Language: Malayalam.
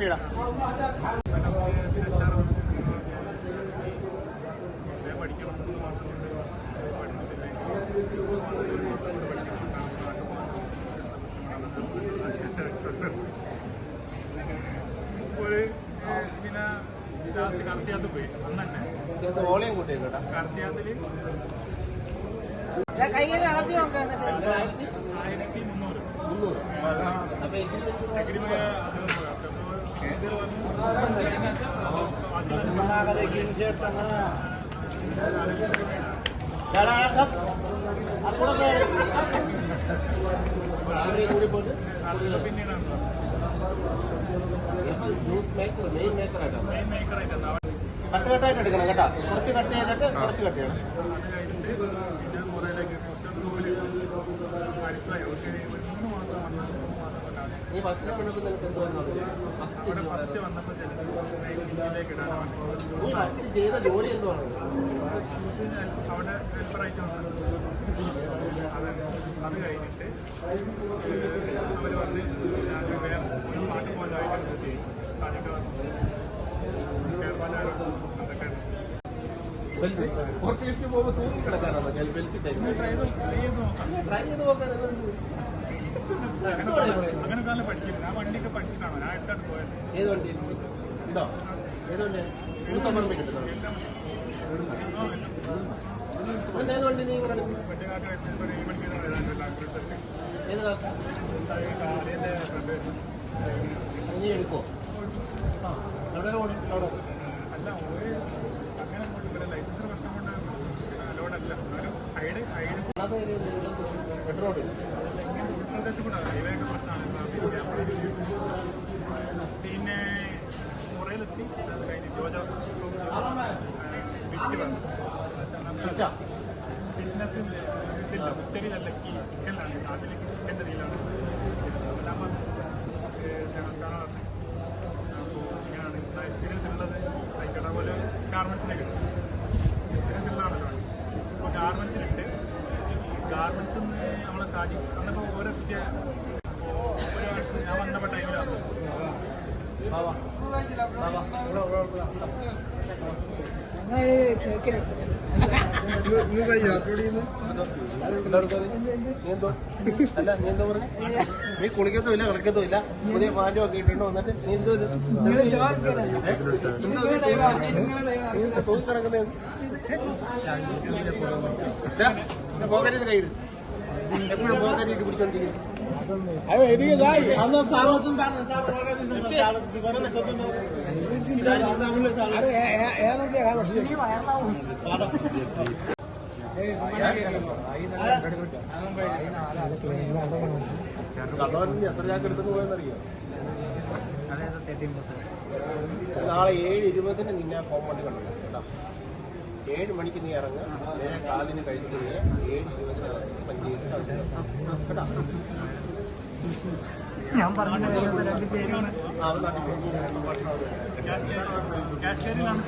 കെട്ടിയിടാം. പിന്നെ ലാസ്റ്റ് കർത്തിയാത്ത് പോയി അന്ന് തന്നെ വോളിയം കൂട്ടി കേട്ടോ. കർത്തിയാത്തില് 1300. കട്ടുകെട്ടായിട്ട് എടുക്കണം കേട്ടോ. കുറച്ച് കട്ട് ചെയ്തിട്ട് കുറച്ച് കട്ട് ചെയ്യണം. ഈ ഫസ്റ്റ് നിനക്ക് എന്തുവാ നീ ഫസ്റ്റ് ചെയ്ത ജോലി എന്തുവാണ്? അവിടെ ഹെൽപ്പറായിട്ട് വന്നത്. അത് കഴിഞ്ഞിട്ട് അവർ വന്ന് ഞാൻ വേറെ ഒരു പാട്ട് പോകാനായിട്ട് നിർത്തി സാധിക്ക അതൊക്കെ പോകുമ്പോൾ തൂങ്ങി കിടക്കാനാണ് ബെൽറ്റ് ട്രൈ ചെയ്ത് നോക്കാം. അങ്ങനെ കാലം പഠിക്കില്ല. ഞാൻ വണ്ടിയൊക്കെ പഠിച്ചിട്ടാണ് ഞാൻ എടുത്താണ് പോയത്. ഏത് വണ്ടി ഇതോ? ഏത് വണ്ടി? കിട്ടുന്നുണ്ടോ? ഏത് വണ്ടി നീ മറ്റേ കാലത്ത് ഒരു 7 മണിക്കൂർ ഏത് നീ എടുക്കോ? അല്ല അങ്ങനെ ഇവിടെ ലൈസൻസിന് പ്രശ്നം കൊണ്ട് ലോഡല്ല. പെട്രോൾ ഉൾപ്രദേശം കൂടെ ഹൈവേയൊക്കെ പ്രശ്നമാണ്. പിന്നെ മുറയിലെത്തി കഴിഞ്ഞ് ഫിറ്റ്നസ് ഇതില്ല. ഉച്ചരിയിലല്ല ചിക്കനിലാണ്. അതിലേക്ക് ചിക്കൻ്റെ ഇതിലാണ്. അപ്പോൾ കാണാൻ ഇങ്ങനെയാണ് ഇവിടെ എക്സ്പീരിയൻസ് ഉള്ളത്. ആയിക്കോട്ടെ പോലെ ഗാർമെൻസിലേക്ക് എക്സ്പീരിയൻസ് ഉള്ളതാണല്ലോ. അപ്പോൾ ഗാർമെൻസിലിട്ട് ഗാർമെൻറ്റ്സ് നമ്മളെ സാധിക്കും. അന്നിപ്പോൾ ഓരോ ഞാൻ വന്നപ്പോൾ ടൈമിലാണ് നീ കുളിക്കത്തുമില്ല കളിക്കത്തുമില്ല. പുതിയ പാൻറ്റും ഒക്കെ ഇട്ടിട്ട് വന്നിട്ട് നീ എന്തോ തൂക്കിക്കിടക്കുന്ന പോക്കറ്റ് കയ്യിൽ എപ്പോഴും പോക്കറ്റ് പിടിച്ചോണ്ടിരിക്കും. എത്ര ചാക്ക് എടുത്തു പോയെന്നറിയോ? നാളെ 7:20 നിന്നെ ഫോം വണ്ടി കണ്ടു കേട്ടോ. 7 മണിക്ക് നീ ഇറങ്ങുക. 7:15 കഴിച്ചു കഴിഞ്ഞാൽ 7:20 പഞ്ചായത്ത് കേട്ടോ. ഞാൻ പറഞ്ഞു കാശ്മീരിലാണ്.